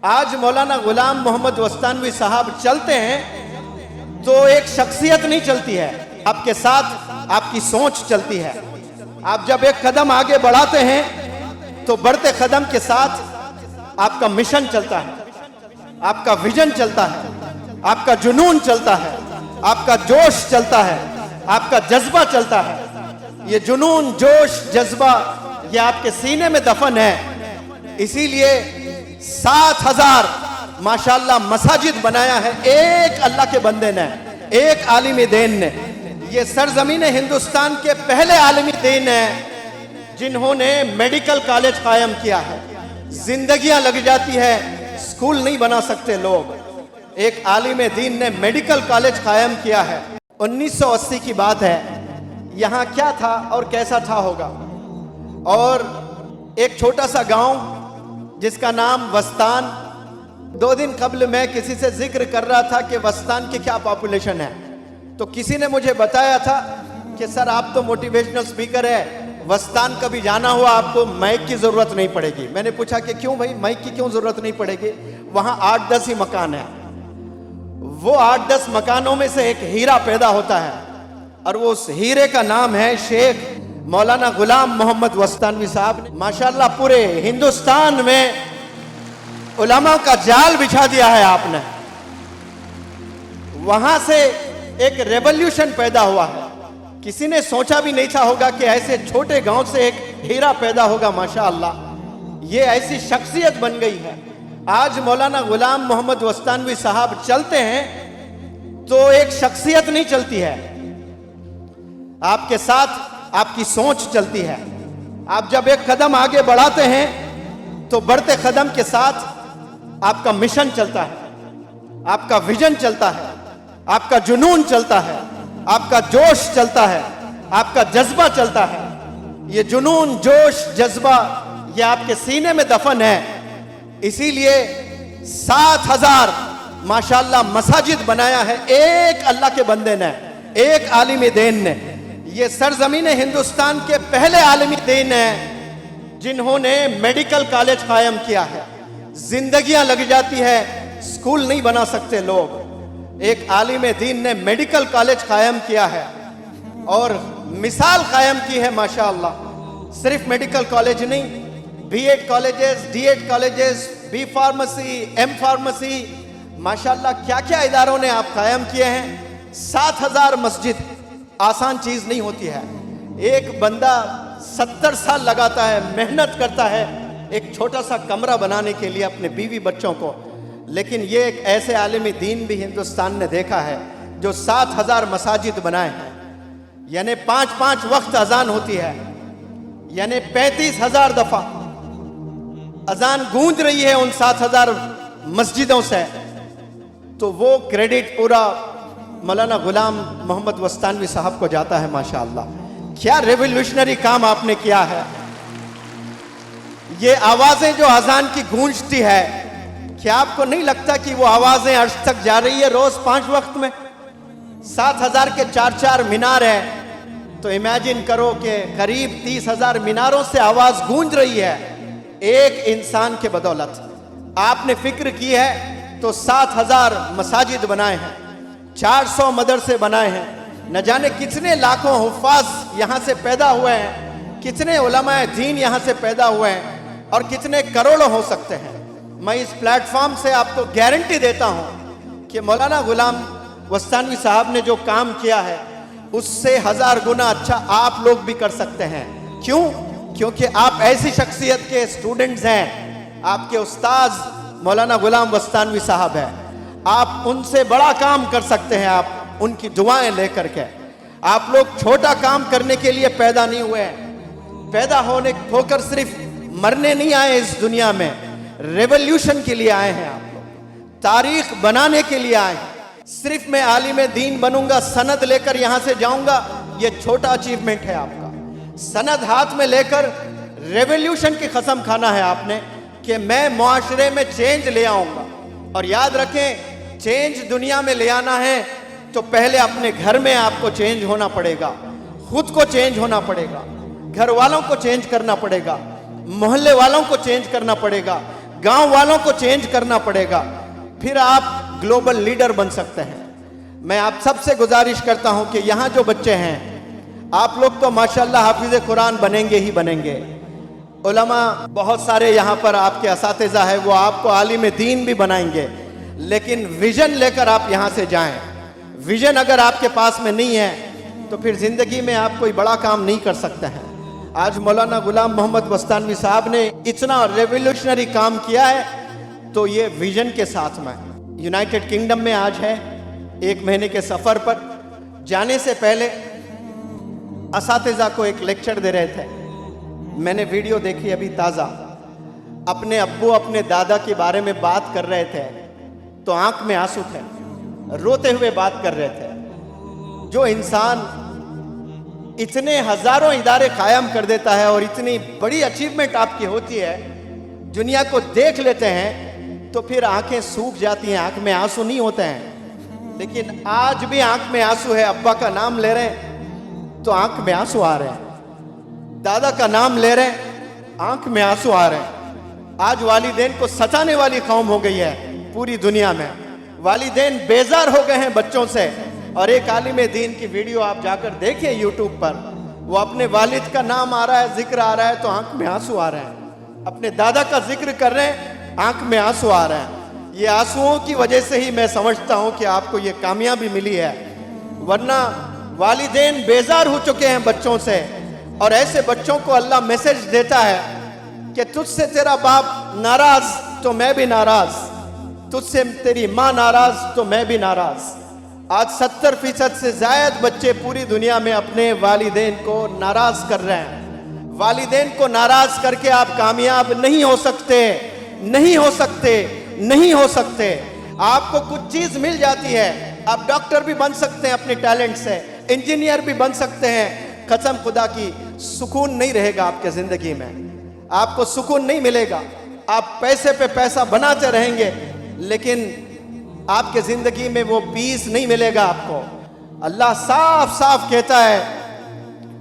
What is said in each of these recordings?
आज मौलाना गुलाम मोहम्मद वस्तानवी साहब चलते हैं तो एक शख्सियत नहीं चलती है, आपके साथ आपकी सोच चलती है। आप जब एक कदम आगे बढ़ाते हैं तो बढ़ते कदम के साथ आपका मिशन चलता है, आपका विजन चलता है, आपका जुनून चलता है, आपका जोश चलता है, आपका जज्बा चलता है। ये जुनून, जोश, जज्बा ये आपके सीने में दफन है। इसीलिए 7,000 माशाल्लाह मसाजिद बनाया है एक अल्लाह के बंदे ने, एक आलिम दीन ने। ये सरजमीन हिंदुस्तान के पहले आलिम दीन है जिन्होंने मेडिकल कॉलेज कायम किया है। जिंदगियां लग जाती है, स्कूल नहीं बना सकते लोग। एक आलिम दीन ने मेडिकल कॉलेज कायम किया है। 1980 की बात है। यहाँ क्या था और कैसा था होगा। और एक छोटा सा गांव जिसका नाम वस्तान। 2 दिन कबल मैं किसी से जिक्र कर रहा था कि वस्तान की क्या पॉपुलेशन है, तो किसी ने मुझे बताया था कि सर आप तो मोटिवेशनल स्पीकर है, वस्तान कभी जाना हुआ आपको माइक की जरूरत नहीं पड़ेगी। मैंने पूछा कि क्यों भाई, माइक की क्यों जरूरत नहीं पड़ेगी? वहां 8-10 ही मकान है। वो 8-10 मकानों में से एक हीरा पैदा होता है और वो उस हीरे का नाम है शेख मौलाना गुलाम मोहम्मद वस्तानवी साहब। माशाल्लाह पूरे हिंदुस्तान में उलमा का जाल बिछा दिया है आपने। वहां से एक रेवोल्यूशन पैदा हुआ है। किसी ने सोचा भी नहीं था होगा कि ऐसे छोटे गांव से एक हीरा पैदा होगा। माशाअल्लाह ये ऐसी शख्सियत बन गई है। आज मौलाना गुलाम मोहम्मद वस्तानवी साहब चलते हैं तो एक शख्सियत नहीं चलती है, आपके साथ आपकी सोच चलती है। आप जब एक कदम आगे बढ़ाते हैं तो बढ़ते कदम के साथ आपका मिशन चलता है, आपका विजन चलता है, आपका जुनून चलता है, आपका जोश चलता है, आपका जज्बा चलता है। ये जुनून, जोश, जज्बा ये आपके सीने में दफन है। इसीलिए 7,000 माशाल्लाह मसाजिद बनाया है एक अल्लाह के बंदे ने, एक आलिम दीन ने। ये सरजमीन हिंदुस्तान के पहले आलिम दीन है जिन्होंने मेडिकल कॉलेज कायम किया है। जिंदगियां लग जाती है, स्कूल नहीं बना सकते लोग। एक आलिम दीन ने मेडिकल कॉलेज कायम किया है और मिसाल कायम की है माशाअल्लाह। सिर्फ मेडिकल कॉलेज नहीं, B.Ed colleges, D.Ed colleges, B pharmacy, M pharmacy, माशाअल्लाह क्या क्या इदारों ने आप कायम किए हैं। 7,000 मस्जिद आसान चीज नहीं होती है। एक बंदा 70 साल लगाता है, मेहनत करता है एक छोटा सा कमरा बनाने के लिए अपने बीवी बच्चों को। लेकिन ये एक ऐसे आलिम दीन भी हिंदुस्तान ने देखा है जो 7,000 मसाजिद बनाए हैं। यानी 5-5 वक्त अजान होती है, यानी 35,000 दफा अजान गूंज रही है उन 7,000 मस्जिदों से। तो वो क्रेडिट पूरा मौलाना गुलाम मोहम्मद वस्तानवी साहब को जाता है। माशाअल्लाह क्या रेवोल्यूशनरी काम आपने किया है। ये आवाजें जो अजान की गूंजती है, क्या आपको नहीं लगता कि वो आवाजें अर्श तक जा रही है रोज 5 वक्त में? 7,000 के 4-4 मीनार है, तो इमेजिन करो कि करीब 30,000 मीनारों से आवाज गूंज रही है एक इंसान के बदौलत। आपने फिक्र की है तो 7,000 मसाजिद बनाए हैं, 400 मदरसे बनाए हैं, न जाने कितने लाखों हुफ्फाज यहाँ से पैदा हुए हैं, कितने उलमाए दीन यहाँ से पैदा हुए हैं और कितने करोड़ों हो सकते हैं। मैं इस प्लेटफॉर्म से आपको गारंटी देता हूँ कि मौलाना गुलाम वस्तानवी साहब ने जो काम किया है उससे 1000 गुना अच्छा आप लोग भी कर सकते हैं। क्यों? क्योंकि आप ऐसी शख्सियत के स्टूडेंट्स हैं। आपके उस्ताद मौलाना गुलाम वस्तानवी साहब हैं। आप उनसे बड़ा काम कर सकते हैं, आप उनकी दुआएं लेकर के। आप लोग छोटा काम करने के लिए पैदा नहीं हुए हैं। पैदा होकर सिर्फ मरने नहीं आए इस दुनिया में, रेवोल्यूशन के लिए आए हैं। आप लोग तारीख बनाने के लिए आए हैं। सिर्फ मैं आलिम दीन बनूंगा, सनद लेकर यहां से जाऊंगा, ये छोटा अचीवमेंट है आपका। सनद हाथ में लेकर रेवोल्यूशन की कसम खाना है आपने कि मैं मुआशरे में चेंज ले आऊंगा। और याद रखें, चेंज दुनिया में ले आना है तो पहले अपने घर में आपको चेंज होना पड़ेगा, खुद को चेंज होना पड़ेगा, घर वालों को चेंज करना पड़ेगा, मोहल्ले वालों को चेंज करना पड़ेगा, गांव वालों को चेंज करना पड़ेगा, फिर आप ग्लोबल लीडर बन सकते हैं। मैं आप सबसे गुजारिश करता हूं कि यहां जो बच्चे हैं, आप लोग तो माशाल्लाह हाफिज़ कुरान बनेंगे ही बनेंगे। उलमा बहुत सारे यहाँ पर आपके असातिज़ा है, वो आपको आलिम दीन भी बनाएंगे, लेकिन विजन लेकर आप यहाँ से जाएं। विजन अगर आपके पास में नहीं है तो फिर ज़िंदगी में आप कोई बड़ा काम नहीं कर सकते हैं। आज मौलाना गुलाम मोहम्मद बस्तानवी साहब ने इतना रेवोल्यूशनरी काम किया है, तो ये विजन के साथ में यूनाइटेड किंगडम में आज है 1 महीने के सफ़र पर। जाने से पहले असातिज़ा को एक लेक्चर दे रहे थे, मैंने वीडियो देखी अभी ताज़ा। अपने अब्बू अपने दादा के बारे में बात कर रहे थे तो आंख में आंसू थे, रोते हुए बात कर रहे थे। जो इंसान इतने हजारों इदारे कायम कर देता है और इतनी बड़ी अचीवमेंट आपकी होती है, दुनिया को देख लेते हैं, तो फिर आंखें सूख जाती हैं, आंख में आंसू नहीं होते हैं। लेकिन आज भी आंख में आंसू है। अब्बा का नाम ले रहे हैं तो आंख में आंसू आ रहे हैं, दादा का नाम ले रहे हैं, आंख में आंसू आ रहे हैं। आज वालिदैन को सताने वाली कौम हो गई है पूरी दुनिया में। वालिदैन बेजार हो गए हैं बच्चों से। और एक आलिम दीन की वीडियो आप जाकर देखिए यूट्यूब पर, वो अपने वालिद का नाम आ रहा है, जिक्र आ रहा है तो आंख में आंसू आ रहे हैं। अपने दादा का जिक्र कर रहे हैं, आंख में आंसू आ रहे हैं। ये आंसुओं की वजह से ही मैं समझता हूं कि आपको ये कामयाबी मिली है, वरना वालिदैन बेजार हो चुके हैं बच्चों से। और ऐसे बच्चों को अल्लाह मैसेज देता है कि तुझसे तेरा बाप नाराज तो मैं भी नाराज, तुझसे तेरी माँ नाराज तो मैं भी नाराज। आज 70% से ज्यादा बच्चे पूरी दुनिया में अपने वालिदैन को नाराज कर रहे हैं। वालिदैन को नाराज करके आप कामयाब नहीं हो सकते, नहीं हो सकते, नहीं हो सकते। आपको कुछ चीज मिल जाती है, आप डॉक्टर भी बन सकते हैं अपने टैलेंट से, इंजीनियर भी बन सकते हैं। कसम खुदा की सुकून नहीं रहेगा आपके जिंदगी में, आपको सुकून नहीं मिलेगा। आप पैसे पे पैसा बनाते रहेंगे, लेकिन आपके जिंदगी में वो पीस नहीं मिलेगा आपको। अल्लाह साफ साफ कहता है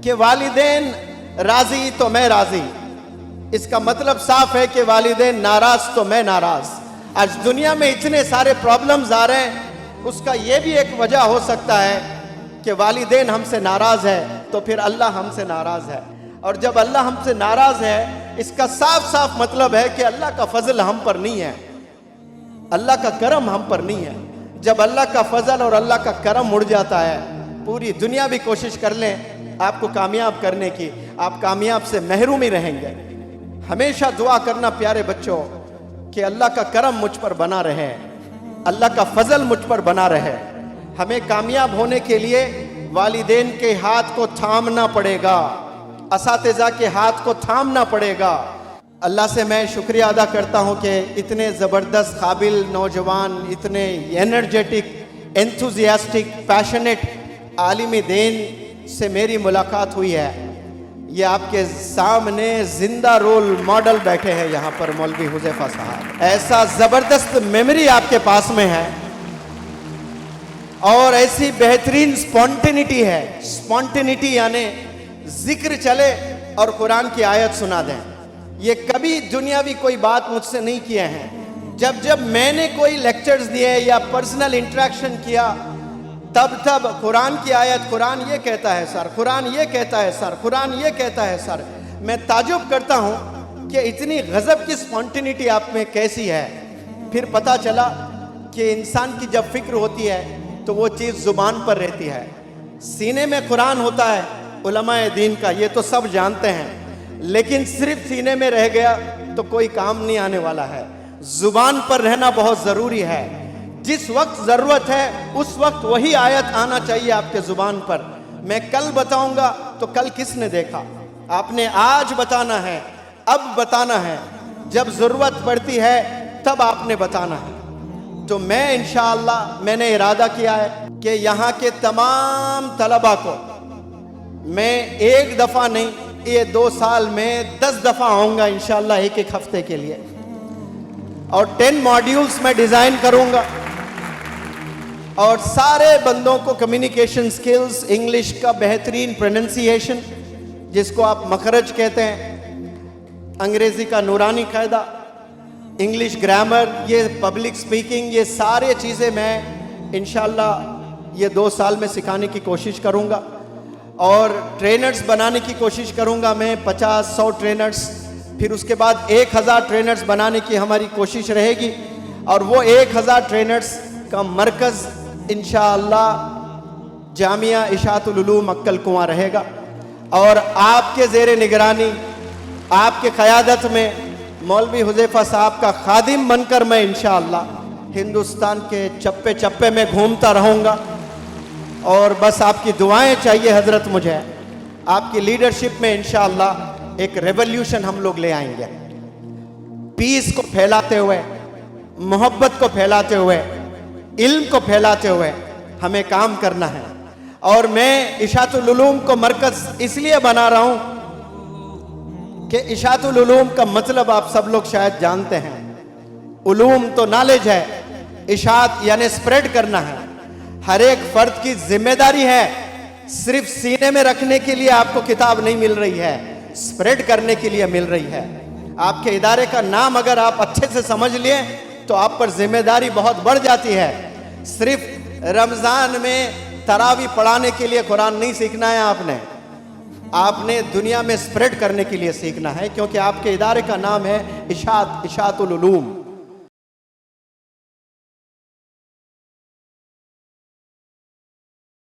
कि वालिदैन राजी तो मैं राजी। इसका मतलब साफ है कि वालिदैन नाराज तो मैं नाराज। आज दुनिया में इतने सारे प्रॉब्लम्स आ रहे हैं, उसका ये भी एक वजह हो सकता है कि वालिदैन हमसे नाराज है तो फिर अल्लाह हमसे नाराज है। और जब अल्लाह हमसे नाराज है, इसका साफ साफ मतलब है कि अल्लाह का फजल हम पर नहीं है, अल्लाह का करम हम पर नहीं है। जब अल्लाह का फजल और अल्लाह का करम उड़ जाता है, पूरी दुनिया भी कोशिश कर लें आपको कामयाब करने की, आप कामयाब से महरूम ही रहेंगे। हमेशा दुआ करना प्यारे बच्चों कि अल्लाह का करम मुझ पर बना रहे, अल्लाह का फजल मुझ पर बना रहे। हमें कामयाब होने के लिए वालिदैन के हाथ को थामना पड़ेगा, असातिज़ा के हाथ को थामना पड़ेगा। अल्लाह से मैं शुक्रिया अदा करता हूँ कि इतने ज़बरदस्त काबिल नौजवान, इतने एनर्जेटिक, एंथुजियास्टिक, पैशनेट आलिम दीन से मेरी मुलाकात हुई है। ये आपके सामने जिंदा रोल मॉडल बैठे हैं यहाँ पर मौलवी हुज़ैफा साहब। ऐसा ज़बरदस्त मेमोरी आपके पास में है और ऐसी बेहतरीन स्पॉन्टेनिटी है। स्पॉन्टेनिटी यानी जिक्र चले और कुरान की आयत सुना दें। ये कभी दुनियावी कोई बात मुझसे नहीं किए हैं। जब जब मैंने कोई लेक्चर्स दिए या पर्सनल इंटरेक्शन किया, तब तब कुरान की आयत, कुरान ये कहता है सर, कुरान ये कहता है सर, कुरान ये कहता है सर। मैं ताजुब करता हूँ कि इतनी गजब की स्पॉन्टेनिटी आप में कैसी है। फिर पता चला कि इंसान की जब फिक्र होती है तो वो चीज़ जुबान पर रहती है। सीने में कुरान होता है उलमाए दीन का, ये तो सब जानते हैं, लेकिन सिर्फ सीने में रह गया तो कोई काम नहीं आने वाला है। जुबान पर रहना बहुत जरूरी है। जिस वक्त जरूरत है उस वक्त वही आयत आना चाहिए आपके जुबान पर। मैं कल बताऊंगा तो कल किसने देखा, आपने आज बताना है, अब बताना है। जब जरूरत पड़ती है तब आपने बताना है। तो मैं इंशाअल्लाह मैंने इरादा किया है कि यहाँ के तमाम तलबा को मैं एक दफा नहीं, ये 2 साल में 10 दफा आऊंगा इंशाअल्लाह, एक एक हफ्ते के लिए। और 10 मॉड्यूल्स में डिजाइन करूंगा और सारे बंदों को कम्युनिकेशन स्किल्स, इंग्लिश का बेहतरीन प्रोनंसिएशन जिसको आप मखरज कहते हैं, अंग्रेजी का नूरानी कायदा, इंग्लिश ग्रामर, ये पब्लिक स्पीकिंग, ये सारे चीज़ें मैं इंशाल्लाह ये 2 साल में सिखाने की कोशिश करूँगा। और ट्रेनर्स बनाने की कोशिश करूँगा मैं, 50-100 ट्रेनर्स, फिर उसके बाद 1000 ट्रेनर्स बनाने की हमारी कोशिश रहेगी। और वो 1000 ट्रेनर्स का मरकज़ इंशाअल्लाह जामिया इशातुल उलूम मक्कल कुआं रहेगा। और आपके ज़ेरे निगरानी, आपके क़यादत में मौलवी हुज़ैफ़ा साहब का खादिम बनकर मैं इंशाअल्लाह हिंदुस्तान के चप्पे चप्पे में घूमता रहूँगा। और बस आपकी दुआएं चाहिए हज़रत मुझे। आपकी लीडरशिप में इंशाअल्लाह एक रेवोल्यूशन हम लोग ले आएंगे। पीस को फैलाते हुए, मोहब्बत को फैलाते हुए, इल्म को फैलाते हुए हमें काम करना है। और मैं इशातुल उलूम को मरकज़ इसलिए बना रहा हूँ कि इशातुल उलूम का मतलब आप सब लोग शायद जानते हैं। उलूम तो नॉलेज है, इशात यानी स्प्रेड करना है। हर एक फर्द की जिम्मेदारी है। सिर्फ सीने में रखने के लिए आपको किताब नहीं मिल रही है, स्प्रेड करने के लिए मिल रही है। आपके इदारे का नाम अगर आप अच्छे से समझ लिए तो आप पर जिम्मेदारी बहुत बढ़ जाती है। सिर्फ रमज़ान में तरावी पढ़ाने के लिए कुरान नहीं सीखना है आपने दुनिया में स्प्रेड करने के लिए सीखना है, क्योंकि आपके इदारे का नाम है इशातुल उलूम।